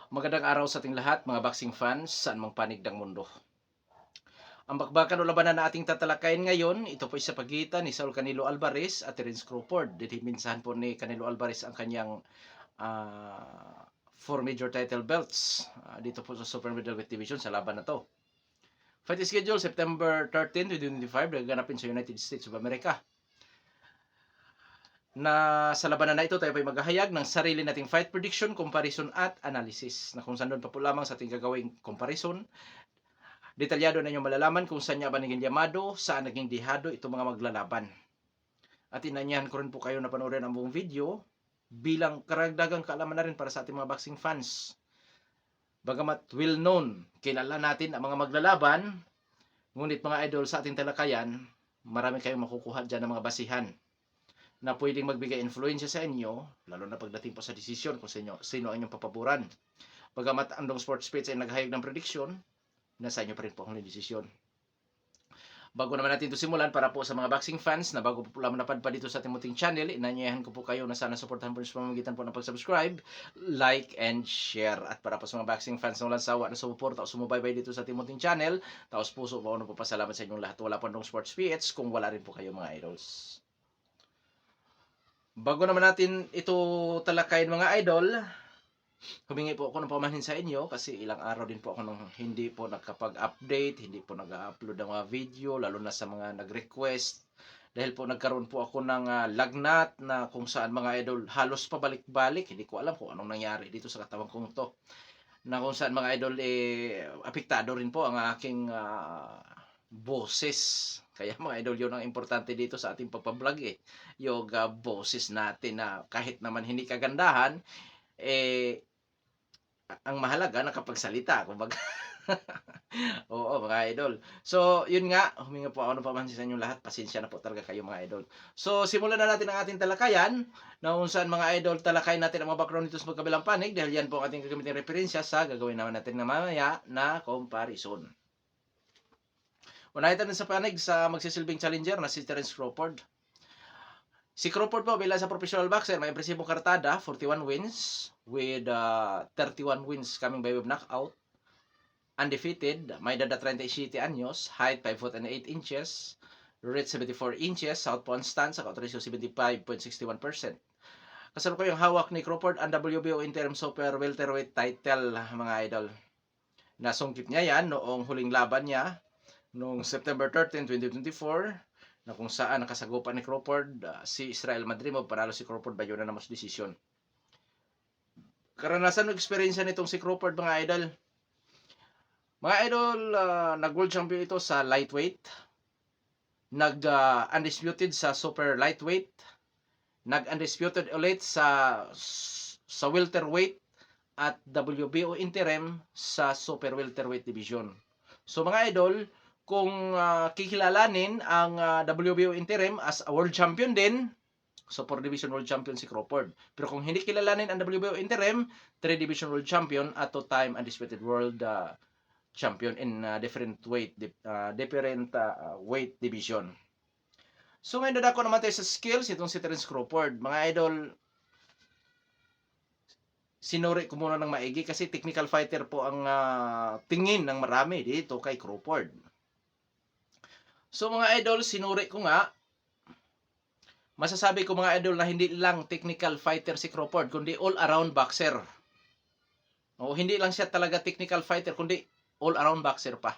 Magandang araw sa ating lahat, mga boxing fans, saan mang panig ng mundo. Ang bakbakan o labanan na ating tatalakayin ngayon, ito po ay sa pagitan ni Saul Canelo Alvarez at Terence Crawford. Minsan po ni Canelo Alvarez ang kanyang four major title belts dito po sa Super Middleweight Division sa laban na to. Fight schedule September 13, 2025, gaganapin sa United States of America. Sa labanan na ito, tayo ay maghahayag ng sarili nating fight prediction, comparison at analysis na kung saan doon pa po lamang sa ating gagawing comparison. Detalyado na nyo malalaman kung saan niya ba naging yamado, saan naging dihado itong mga maglalaban. At inanyahan ko rin po kayo na panoorin ang buong video bilang karagdagang kaalaman na rin para sa ating mga boxing fans. Bagamat well known, kilala natin ang mga maglalaban, ngunit mga idol sa ating talakayan, marami kayong makukuha dyan ng mga basihan na pwedeng magbigay influensya sa inyo, lalo na pagdating po sa desisyon kung sino ang inyong papaboran. Bagamat Andong Sports Page ay naghayag ng prediction, nasa inyo pa rin po ang desisyon. Bago naman natin ito simulan, para po sa mga boxing fans na bago po lamang napadpa dito sa ating muting channel, inanyayahan ko po kayo na sana supportahan po sa pamamagitan po ng pag-subscribe, like, and share. At para po sa mga boxing fans na walang sawa na sumuporta o sumubaybay dito sa ating muting channel, taos puso po ako nagpapasalamat sa inyong lahat. Wala po Andong Sports PH kung wala rin po kayo mga idols. Bago naman natin ito talakayin mga idol, humingi po ako ng pamahin sa inyo kasi ilang araw din po ako nang hindi po nakapag-update, hindi po nag-upload ng mga video, lalo na sa mga nag-request. Dahil po nagkaroon po ako ng lagnat na kung saan mga idol halos pabalik-balik. Hindi ko alam kung anong nangyari dito sa katawan kong to. Na kung saan mga idol apektado rin po ang aking boses. Kaya mga idol, yun ang importante dito sa ating pagpa-vlog yung boses natin na kahit naman hindi kagandahan, ang mahalaga nakapagsalita, kumbaga. Oo, mga idol. So, yun nga, huminga po ako ng pamansin sa inyong lahat. Pasensya na po talaga kayo mga idol. So, simulan na natin ang ating talakayan na kung saan mga idol talakayin natin ang mga background nito sa magkabilang panig dahil yan po ang ating gagamitin referensya sa gagawin naman natin na mamaya na comparison. Unahin natin sa panig sa magsisilbing challenger na si Terence Crawford. Si Crawford po bilang sa professional boxer, may impresibong kartada, 41 wins with 31 wins coming by way of knockout. Undefeated, may edad 37 anyos, height 5 foot and 8 inches, reach 74 inches, southpaw stance, account ratio 75.61%. Kasalukuyang hawak ni Crawford ang WBO interim super welterweight title, mga idol. Nasungkit niya yan noong huling laban niya noong September 13, 2024, na kung saan nakasagupan ni Crawford si Israel Madrimov, panalo si Crawford by unanimous decision. Karanasan o experience nitong si Crawford, mga idol. Mga idol, nag-world champion ito sa lightweight, nag-undisputed sa super lightweight, nag-undisputed ulit sa welterweight at WBO interim sa super welterweight division. So mga idol, kung kikilalanin ang WBO interim as a world champion din, so 4 division world champion si Crawford. Pero kung hindi kilalanin ang WBO interim, 3 division world champion at 2-time undisputed world champion in different weight division. So ngayon dadako naman tayo sa skills itong si Terence Crawford. Mga idol, sinuri ko muna ng maigi kasi technical fighter po ang tingin ng marami dito kay Crawford. So mga idol, sinuri ko nga, masasabi ko mga idol na hindi lang technical fighter si Crawford, kundi all-around boxer. O, hindi lang siya talaga technical fighter, kundi all-around boxer pa.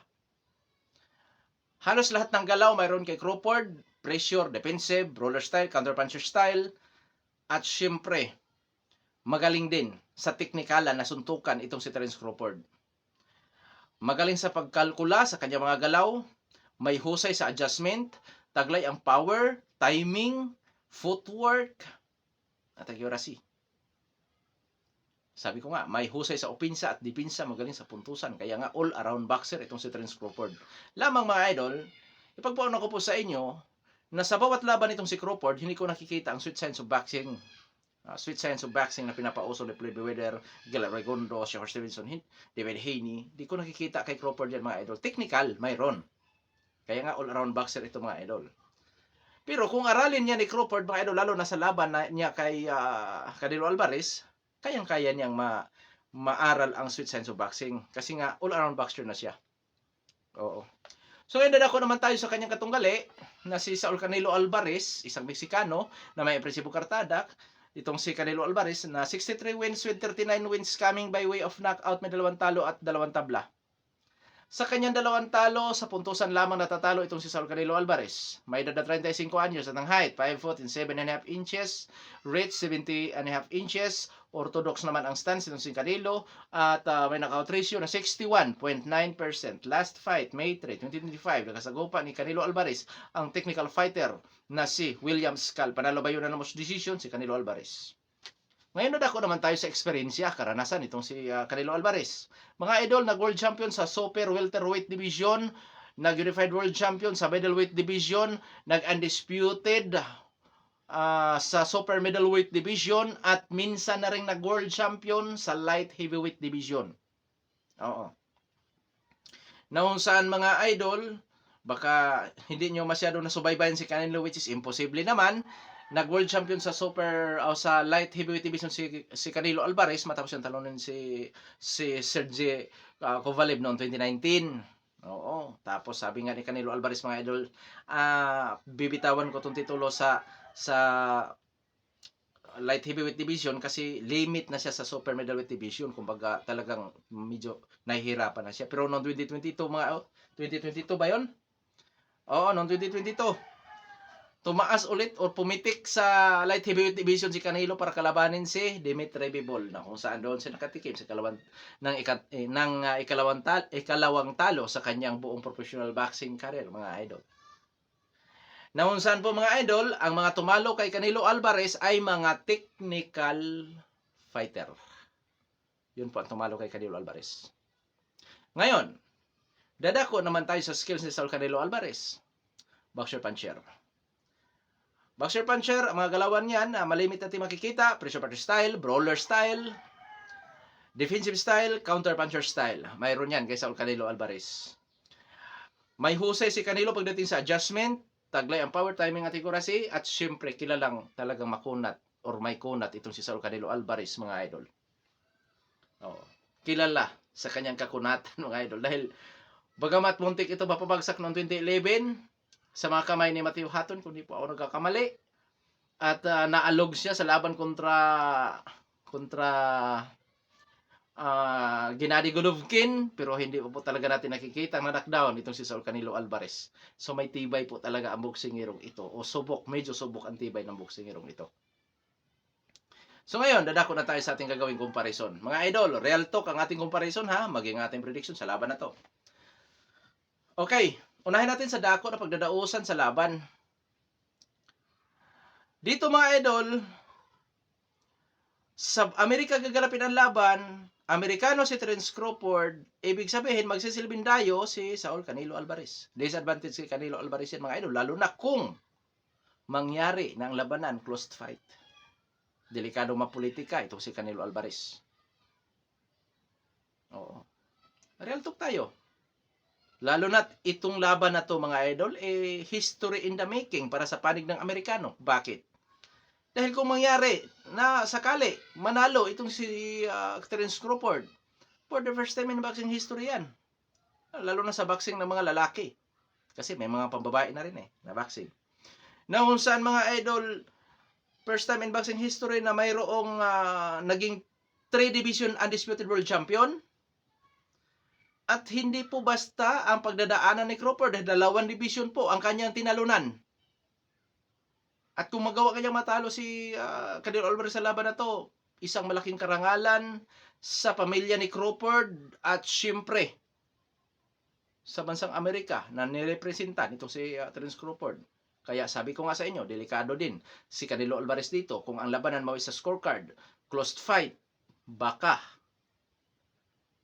Halos lahat ng galaw mayroon kay Crawford, pressure, defensive, roller style, counter-puncher style, at syempre, magaling din sa teknikalan na suntukan itong si Terence Crawford. Magaling sa pagkalkula sa kanyang mga galaw, may husay sa adjustment, taglay ang power, timing, footwork, at accuracy. Sabi ko nga, may husay sa opinsa at dipinsa, magaling sa puntusan. Kaya nga, all-around boxer itong si Terence Crawford. Lamang mga idol, ipagpauna ko po sa inyo na sa bawat laban itong si Crawford, hindi ko nakikita ang sweet science of boxing. Sweet science of boxing na pinapauso ni Floyd Mayweather, Gilbert Regondo, Shakur Stevenson, David Haney. Di ko nakikita kay Crawford yan mga idol. Technical, mayroon. Kaya nga all-around boxer ito mga idol. Pero kung aralin niya ni Crawford mga idol, lalo na sa laban niya kay Canelo Alvarez, kayang-kaya niyang maaral ang sweet science of boxing. Kasi nga, all-around boxer na siya. Oo. So, ngayon dadako naman tayo sa kanyang katunggali na si Saul Canelo Alvarez, isang Meksikano na may impresibo kartada. Itong si Canelo Alvarez na 63 wins with 39 wins coming by way of knockout, may 2 talo at 2 tabla. Sa kanyang 2 talo, sa puntusan lamang natatalo itong si Saul Canelo Alvarez. May edad na 35 anyos at ang height, 5 foot and 7.5 inches, reach 70.5 inches, orthodox naman ang stance itong si Canelo, at may knockout ratio na 61.9%. Last fight, May 3, 2025, nakasagupa ni Canelo Alvarez ang technical fighter na si William Skull. Panalo ba yun na most decision si Canelo Alvarez? Ngayon nadako naman tayo sa eksperyensya, karanasan itong si Canelo Alvarez. Mga idol, nag-world champion sa super welterweight division, nag-unified world champion sa middleweight division, nag-undisputed sa super middleweight division, at minsan na rin nag-world champion sa light heavyweight division. Oo. Noong saan mga idol, baka hindi nyo masyado nasubaybayan si Canelo, which is imposible naman. Nag-world champion sa super sa light heavyweight division si Canelo Alvarez matapos yung talunin si Sergey Kovalev noong 2019. Oo, tapos sabi nga ni Canelo Alvarez mga idol, bibitawan ko tong titulo sa light heavyweight division kasi limit na siya sa super middleweight division, kumbaga talagang medyo nahihirapan na siya. Pero noong 2022 2022 ba 'yon? Oo, noong 2022 tumaas ulit o pumitik sa light heavyweight division si Canelo para kalabanin si Dimitri Bivol, na kung saan doon siya nakatikim sa ikalawang talo sa kanyang buong professional boxing career mga idol. Na kung saan po mga idol, ang mga tumalo kay Canelo Alvarez ay mga technical fighter. Yun po ang tumalo kay Canelo Alvarez. Ngayon, dadako naman tayo sa skills ni Saul Canelo Alvarez. Boxer puncher. Boxer puncher, ang mga galawan niyan, malimit natin makikita, pressure puncher style, brawler style, defensive style, counter puncher style. Mayroon yan kay Saul Canelo Alvarez. May husay si Canelo pagdating sa adjustment, taglay ang power, timing at accuracy, at syempre kilalang talagang makunat or may kunat itong si Saul Canelo Alvarez mga idol. Oo. Kilala sa kanyang kakunatan mga idol dahil bagamat muntik ito mapabagsak noong 2011 sa mga kamay ni Matthew Hatton, kung di po ako nagkakamali, at naalog siya sa laban kontra Gennady Golovkin, pero hindi po talaga natin nakikita ang knockdown itong si Saul Canelo Alvarez. So may tibay po talaga ang boksingirong ito, o subok, medyo subok ang tibay ng boksingirong ito. So ngayon, dadako na tayo sa ating gagawing comparison. Mga idol, real talk ang ating comparison ha, maging ating prediction sa laban na to. Okay, unahin natin sa dako na pagdadausan sa laban. Dito mga idol, sa Amerika gaganapin ang laban, Amerikano si Terence Crawford, ibig sabihin magsisilbing dayo si Saul Canelo Alvarez. Disadvantage si Canelo Alvarez yan mga idol, lalo na kung mangyari na ang labanan closed fight. Delikado mapolitika ito si Canelo Alvarez. Oo. Real talk tayo. Lalo na itong laban na to mga idol, history in the making para sa panig ng Amerikano. Bakit? Dahil kung mangyari na sakali manalo itong si Terence Crawford, for the first time in boxing history yan. Lalo na sa boxing ng mga lalaki. Kasi may mga pambabae na rin na boxing. Na kung saan mga idol, first time in boxing history na mayroong naging 3 division undisputed world champion. At hindi po basta ang pagdadaanan ni Crawford dahil 2 division po ang kanyang tinalunan. At kung magawa kanyang matalo si Canelo Alvarez sa laban na to, isang malaking karangalan sa pamilya ni Crawford at siyempre sa bansang Amerika na nirepresenta nito si Terence Crawford. Kaya sabi ko nga sa inyo, delikado din si Canelo Alvarez dito. Kung ang labanan mo sa scorecard, closed fight, baka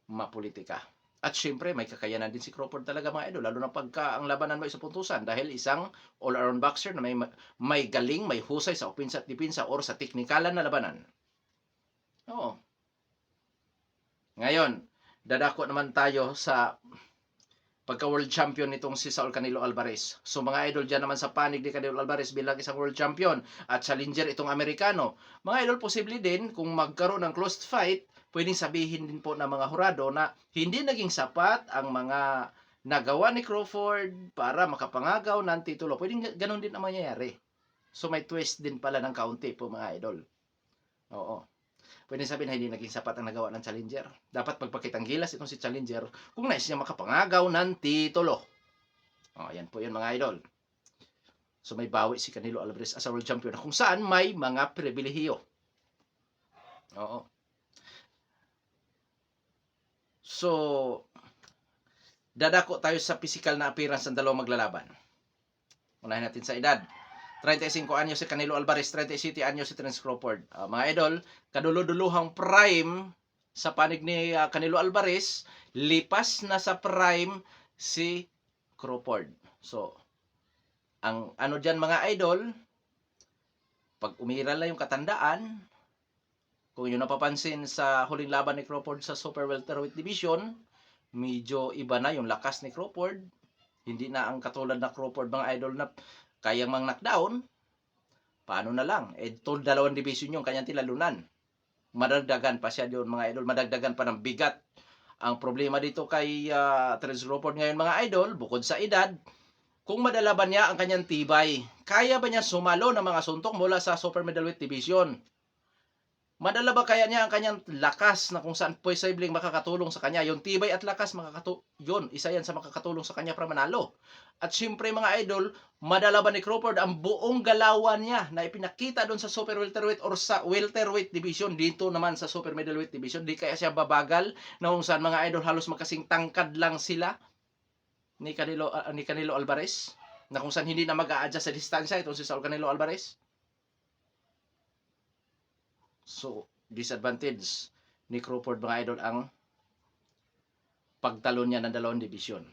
mapolitika. At syempre, may kakayanan din si Crawford talaga mga idol, lalo na pagka ang labanan mo sa puntusan dahil isang all-around boxer na may galing, may husay sa opensa at depensa or sa teknikalan na labanan. Oo. Ngayon, dadako naman tayo sa pagka world champion nitong si Saul Canelo Alvarez. So mga idol, dyan naman sa panig ni Canelo Alvarez bilang isang world champion at challenger itong Amerikano. Mga idol, posible din kung magkaroon ng close fight, pwedeng sabihin din po ng mga hurado na hindi naging sapat ang mga nagawa ni Crawford para makapangagaw ng titulo. Pwedeng ganun din ang mangyayari. So may twist din pala ng kaunti po mga idol. Oo. Pwede sabihin na hindi naging sapat ang nagawa ng challenger. Dapat pagpakitang gilas itong si challenger kung nais niya makapangagaw ng titulo. Yan po yun mga idol. So may bawi si Canelo Alvarez as a world champion kung saan may mga pribilehiyo. Oo. So, dadako tayo sa physical na appearance ng dalawang maglalaban. Unahin natin sa edad. 35 anyo si Canelo Alvarez, 37 anyo si Terence Crawford. Mga idol, kadulo-duluhang prime sa panig ni Canelo Alvarez, lipas na sa prime si Crawford. So, ang ano dyan mga idol, pag umiral na yung katandaan, kung yun napapansin sa huling laban ni Crawford sa Super Welterweight Division, medyo iba na yung lakas ni Crawford. Hindi na ang katulad na Crawford mga idol na kayang mang knockdown. Paano na lang? Dalawang division yung kanyang tilalunan. Madagdagan pa siya doon mga idol. Madagdagan pa ng bigat. Ang problema dito kay Terence Crawford ngayon mga idol, bukod sa edad, kung madala ba niya ang kanyang tibay, kaya ba niya sumalo ng mga suntok mula sa Super Middleweight Division? Madala ba kaya niya ang kanyang lakas na kung saan posibleng makakatulong sa kanya? Yung tibay at lakas, yun, isa yan sa makakatulong sa kanya para manalo. At syempre mga idol, madala ba ni Crawford ang buong galawan niya na ipinakita doon sa Super Welterweight or sa Welterweight Division, dito naman sa Super Middleweight Division? Di kaya siya babagal na kung saan mga idol halos magkasing tangkad lang sila ni Canelo Alvarez? Na kung saan hindi na mag-a-adjust sa distansya itong si Saul Canelo Alvarez? So, disadvantage ni Crawford mga idol ang pagtalo niya ng dalawang division.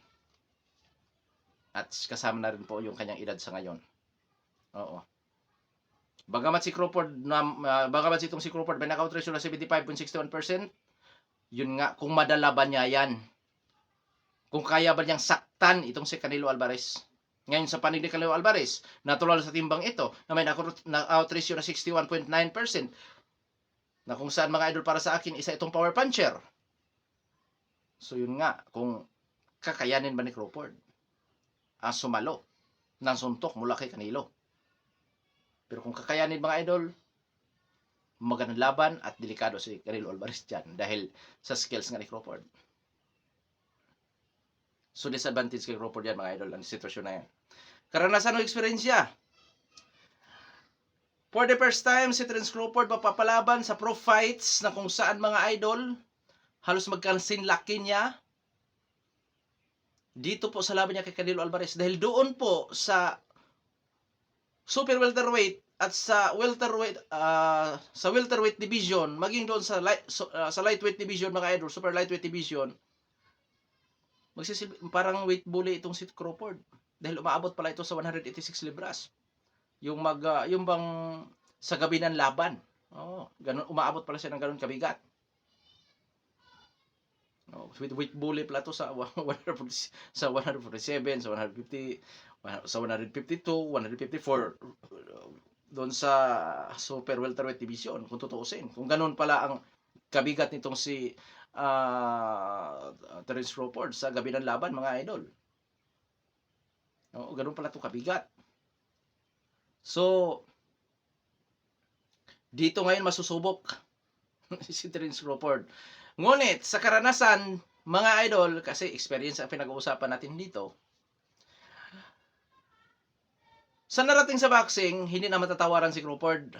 At kasama na rin po yung kanyang edad sa ngayon. Oo. Bagamat itong si Crawford may knockout ratio na 75.61%, yun nga, kung madala ba niya yan? Kung kaya ba niyang saktan itong si Canelo Alvarez? Ngayon sa panig ni Canelo Alvarez, natural sa timbang ito na may knockout ratio na 61.9%. Na kung saan mga idol para sa akin, isa itong power puncher. So yun nga, kung kakayanin ba ni Crawford ang sumalo ng suntok mula kay Canelo. Pero kung kakayanin mga idol, magandang laban at delikado si Canelo Alvarez dyan dahil sa skills nga ni Crawford. So disadvantage kay Crawford yan mga idol, ang sitwasyon na yan. Karanasan o eksperyensya. For the first time, si Terence Crawford mapapalaban sa pro fights na kung saan mga idol, halos magkansinlaki niya dito po sa laban niya kay Canelo Alvarez. Dahil doon po sa Super Welterweight at sa Welterweight Division, maging doon sa Lightweight Division mga idol, Super Lightweight Division, parang weight bully itong si Crawford. Dahil umaabot pala ito sa 186 libras. Yung bang sa gabi ng laban. Ganun, umaabot pala siya ng ganun kabigat. Weight bully pala to sa 147, sa 150, sa 152, 154 doon sa Super Welterweight Division kung tutuusin. Kung ganun pala ang kabigat nitong si Terence Crawford sa gabi ng laban mga idol. Ganun pala to kabigat. So, dito ngayon masusubok si Terence Crawford. Ngunit, sa karanasan, mga idol, kasi experience ang pinag-uusapan natin dito, sa narating sa boxing, hindi na matatawaran si Crawford.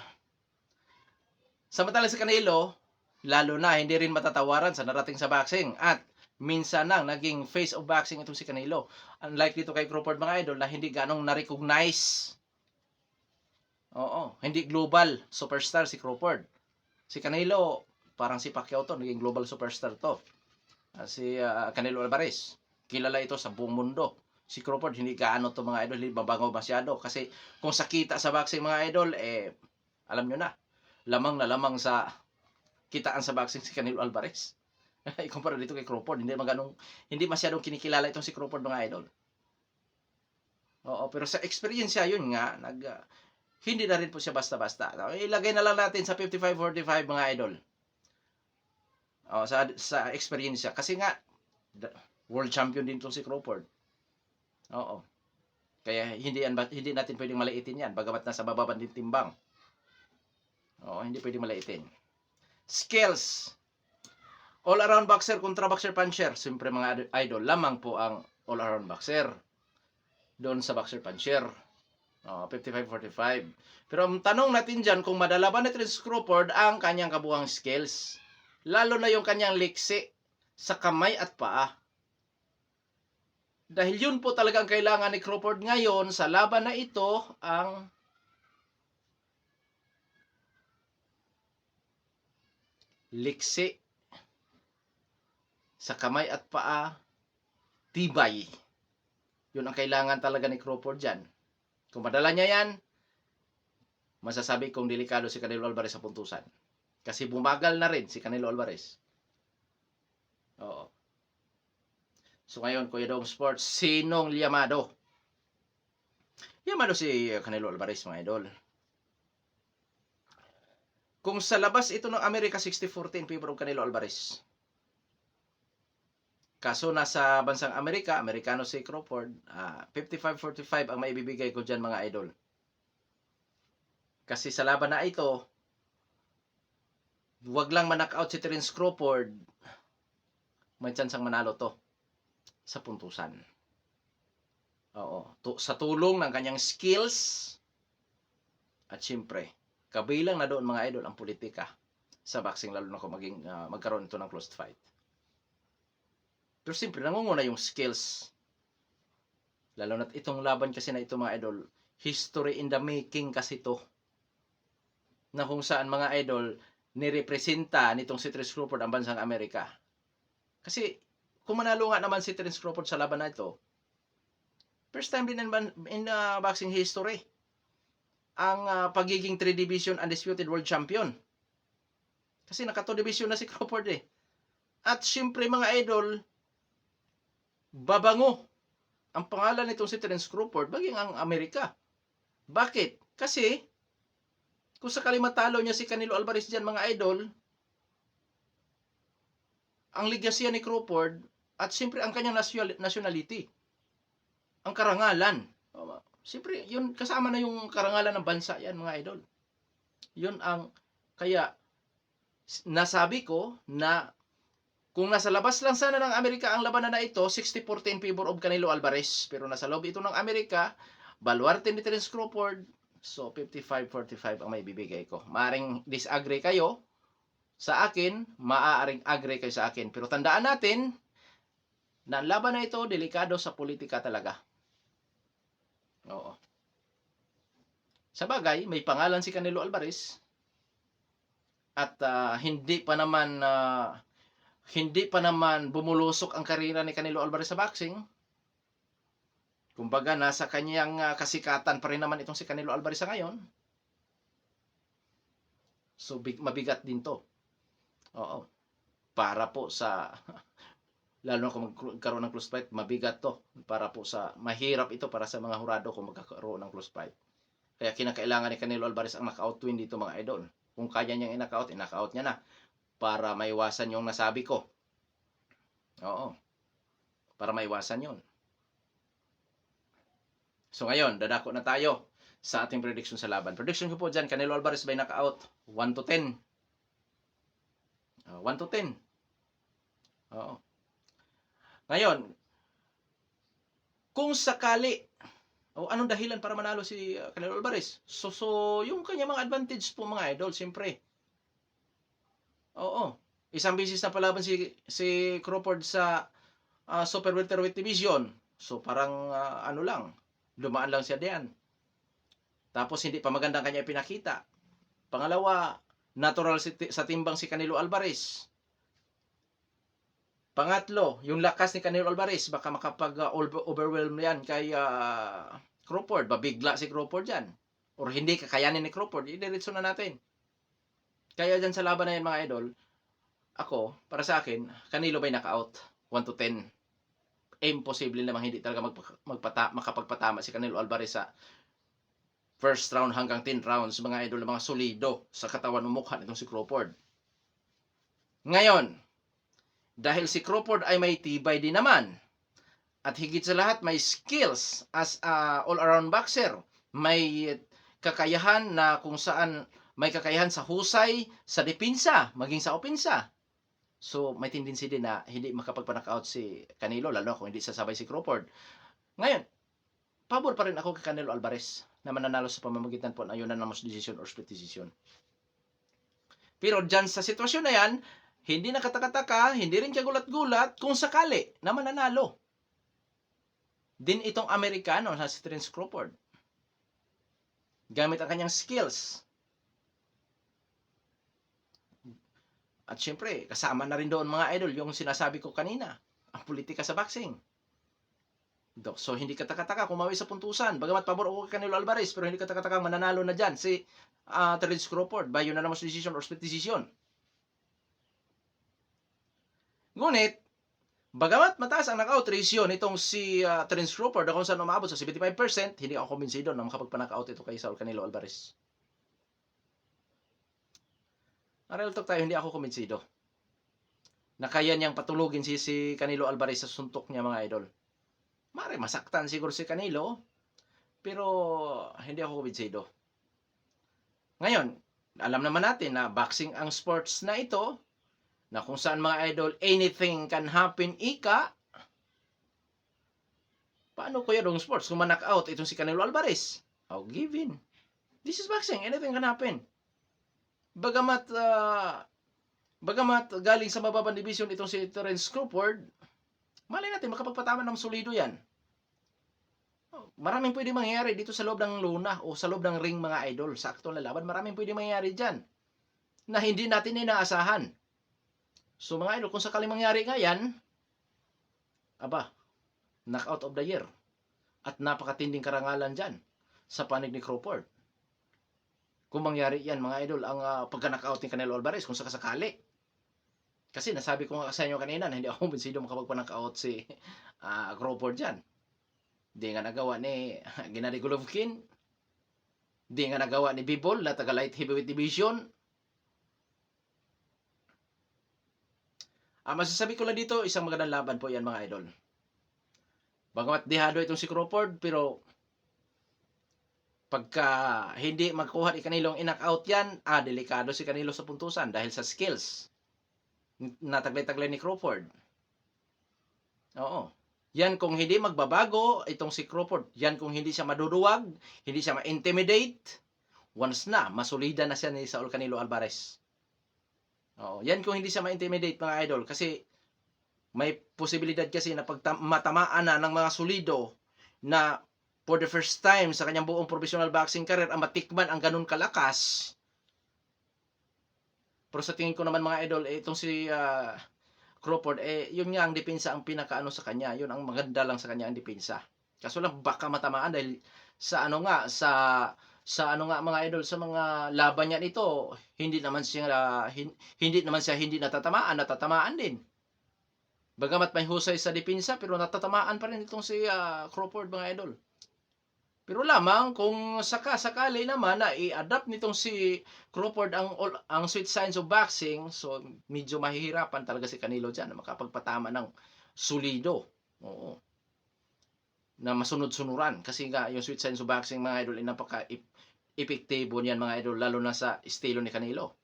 Samantala si Canelo, lalo na, hindi rin matatawaran sa narating sa boxing. At minsan nang naging face of boxing itong si Canelo. Unlike dito kay Crawford mga idol na hindi ganong na-recognize. Hindi global superstar si Crawford. Si Canelo, parang si Pacquiao to, naging global superstar to. Si Canelo Alvarez, kilala ito sa buong mundo. Si Crawford, hindi gaano to mga idol, hindi babango masyado. Kasi kung sakita sa boxing mga idol, alam nyo na, lamang na lamang sa kitaan sa boxing si Canelo Alvarez. Ikumpara dito kay Crawford, hindi masyadong kinikilala itong si Crawford mga idol. Oo, pero sa experience yun nga, hindi na rin po siya basta-basta. Ilagay na lang natin sa 55-45 mga idol. Oh, sa experience kasi nga world champion din tong si Crawford. Oo. Kaya hindi natin pwedeng maliitin 'yan bagamat nasa bababa din timbang. Oo, hindi pwedeng maliitin. Skills. All around boxer kontra boxer puncher. Siyempre mga idol, lamang po ang all around boxer doon sa boxer puncher. 55-45. Pero ang tanong natin dyan, kung madala ba ni Terence Crawford ang kanyang kabuhang skills? Lalo na yung kanyang liksi sa kamay at paa. Dahil yun po talaga ang kailangan ni Crawford ngayon sa laban na ito, ang liksi sa kamay at paa, tibay. Yun ang kailangan talaga ni Crawford dyan. Kung madala niya yan, masasabi kong delikado si Canelo Alvarez sa puntusan. Kasi bumagal na rin si Canelo Alvarez. Oo. So ngayon, Kuya Dong Sports, sinong Llamado? Llamado si Canelo Alvarez, mga idol. Kung sa labas ito ng Amerika, 60-40 in favor of Canelo Alvarez. Kaso nasa bansang Amerika, Amerikano si Crawford, 55-45 ang maibibigay ko dyan mga idol. Kasi sa laban na ito, wag lang ma-knockout si Terence Crawford, may chance ang manalo to sa puntusan. Oo. Sa tulong ng kanyang skills, at siyempre, kabilang na doon mga idol ang politika sa boxing, lalo na kung magkaroon ito ng closed fight. Pero siyempre, nangunguna yung skills. Lalo na itong laban kasi na ito mga idol, history in the making kasi to. Na kung saan mga idol, nirepresenta nitong si Terence Crawford ang bansang Amerika. Kasi, kung manalo nga naman si Terence Crawford sa laban na ito, first time din in boxing history, ang pagiging 3 division undisputed world champion. Kasi naka 2 division na si Crawford eh. At siyempre mga idol, babango ang pangalan nitong si Terence Crawford baging ang Amerika. Bakit? Kasi kung sakali matalo niya si Canelo Alvarez diyan mga idol, ang legacy ni Crawford at siyempre ang kanyang nationality, ang karangalan. Siyempre, yun kasama na yung karangalan ng bansa yan mga idol. Yun ang kaya nasabi ko na kung nasa labas lang sana ng Amerika ang labanan na ito, 60-40 in favor of Canelo Alvarez. Pero nasa loob ito ng Amerika, baluarte ni Terence Crawford, so 55-45 ang may bibigay ko. Maaring disagree kayo sa akin, maaaring agree kayo sa akin. Pero tandaan natin na ang laban na ito, delikado sa politika talaga. Oo. Sa bagay, may pangalan si Canelo Alvarez at hindi pa naman bumulusok ang karera ni Canelo Alvarez sa boxing. Kumbaga, nasa kanyang kasikatan pa rin naman itong si Canelo Alvarez sa ngayon. So, mabigat din to. Oo. Para po sa, lalo na kung magkaroon ng close fight, mabigat to. Mahirap ito para sa mga hurado kung magkakaroon ng close fight. Kaya kinakailangan ni Canelo Alvarez ang knockout win dito mga idol. Kung kaya niyang i-knockout niya na. Para maiwasan yung nasabi ko. Oo. Para maiwasan yun. So ngayon, dadako na tayo sa ating prediction sa laban. Prediction ko po dyan, Canelo Alvarez by knockout, 1-10. 1-10. Oo. Ngayon, kung sakali, anong dahilan para manalo si Canelo Alvarez? So yung kanya mga advantage po mga idol, siyempre. Oo. Isang beses na palaban si Crawford sa super welterweight division. So parang dumaan lang siya diyan. Tapos hindi pa magandang kanya pinakita. Pangalawa, natural sa timbang si Canelo Alvarez. Pangatlo, yung lakas ni Canelo Alvarez, baka makapag-overwhelm yan kay Crawford. Babigla si Crawford yan. Or hindi kakayanin ni Crawford, idiretso na natin. Kaya dyan sa laban na yan mga idol, ako, para sa akin, Canelo by knockout, 1-10. Imposible namang hindi talaga makapagpatama si Canelo Alvarez sa first round hanggang 10 rounds, mga idol, mga solido sa katawan ng mukha nitong si Crawford. Ngayon, dahil si Crawford ay may tibay din naman, at higit sa lahat may skills as a all-around boxer, may kakayahan na kung saan may kakayahan sa husay, sa depensa, maging sa opensa. So, may tendency din na hindi makapagpa-knockout si Canelo, lalo na kung hindi sasabay si Crawford. Ngayon, pabor pa rin ako kay Canelo Alvarez na mananalo sa pamamagitan po ng unanimous decision or split decision. Pero dyan sa sitwasyon na yan, hindi nakatakataka, hindi rin kagulat-gulat kung sakali na mananalo din itong Amerikano na si Terence Crawford. Gamit ang kanyang skills. At syempre, kasama na rin doon mga idol, yung sinasabi ko kanina, ang politika sa boxing. So, hindi katakataka kung mawi sa puntusan. Bagamat pabor ako kay Canelo Alvarez, pero hindi katakataka mananalo na dyan si Terence Crawford by unanimous decision or split decision. Ngunit, bagamat mataas ang knockout ratio nitong si Terence Crawford na kung saan umabot sa 75%, hindi ako kumbinsido na makapagpa-knockout ito kay Saul Canelo Alvarez. Real talk tayo, hindi ako kumbinsido na kaya niyang patulugin si Canelo Alvarez sa suntok niya, mga idol. Mare masaktan siguro si Canelo, pero hindi ako kumbinsido. Ngayon, alam naman natin na boxing ang sports na ito, na kung saan mga idol, anything can happen, ika. Paano kaya dong sports kung ma-knockout itong si Canelo Alvarez? I'll give in. This is boxing, anything can happen. Bagamat galing sa mababang division itong si Terence Crawford, malay natin makapagpatama ng solido yan. Maraming pwede mangyayari dito sa loob ng luna o sa loob ng ring, mga idol. Sa aktual na laban, maraming pwede mangyayari dyan na hindi natin inaasahan. So mga idol, kung sakaling mangyari nga yan, knockout of the year. At napakatinding karangalan dyan sa panig ni Crawford. Kung mangyari yan, mga idol, ang pagka-knockout ni Canelo Alvarez, kung sakasakali. Kasi nasabi ko nga sa inyo kanina na hindi ako kumbinsido makapagpa-knockout si Crawford dyan. Di nga nagawa ni Gennady Golovkin. Di nga nagawa ni Bivol na taga light heavyweight division. Masasabi ko lang dito, isang magandang laban po yan, mga idol. Bagamat dihado itong si Crawford, pero pagka hindi magkuha ni Canelo ang in-knockout yan, delikado si Canelo sa puntusan dahil sa skills na taglay-taglay ni Crawford. Oo. Yan kung hindi magbabago itong si Crawford. Yan kung hindi siya maduduwag, hindi siya ma-intimidate, once na, masolida na siya ni Saul Canelo Alvarez. Oo. Yan kung hindi siya ma-intimidate, mga idol. Kasi may posibilidad kasi na matamaan na ng mga solido na for the first time sa kanyang buong professional boxing career ang matikman ang ganun kalakas. Pero sa tingin ko naman, mga idol, itong si Crawford, yun nga ang depensa ang pinakaano sa kanya. Yun ang maganda lang sa kanya ang depensa. Kaso lang baka matamaan dahil sa mga idol, sa mga laban niya nito, hindi naman siya hindi natatamaan din. Bagamat may husay sa depensa, pero natatamaan pa rin itong si Crawford, mga idol. Pero lamang kung sakali naman na i-adapt nitong si Crawford ang sweet science of boxing, so medyo mahihirapan talaga si Canelo dyan na makapagpatama ng solido. Oo. Na masunod-sunuran. Kasi nga, yung sweet science of boxing, mga idol, ay napaka-epektibo niyan, mga idol, lalo na sa estilo ni Canelo.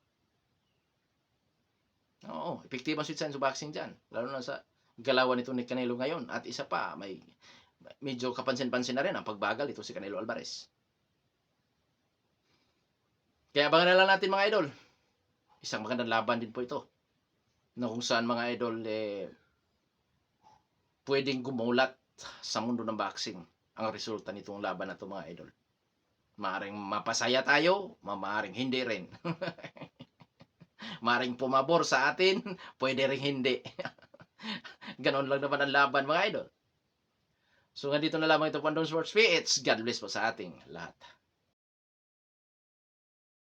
Oo, epektibo ang sweet science of boxing dyan. Lalo na sa galawan nito ni Canelo ngayon. At isa pa, medyo kapansin-pansin na rin ang pagbagal ito si Canelo Alvarez. Kaya abangan na lang natin, mga idol. Isang magandang laban din po ito. Na kung saan, mga idol, pwedeng gumulat sa mundo ng boxing ang resulta nitong laban na ito, mga idol. Maaring mapasaya tayo, maaring hindi rin. Maaring pumabor sa atin, pwede rin hindi. Ganon lang naman ang laban, mga idol. So, nga dito na lamang ito, Pandong Sports PH. God bless po sa ating lahat.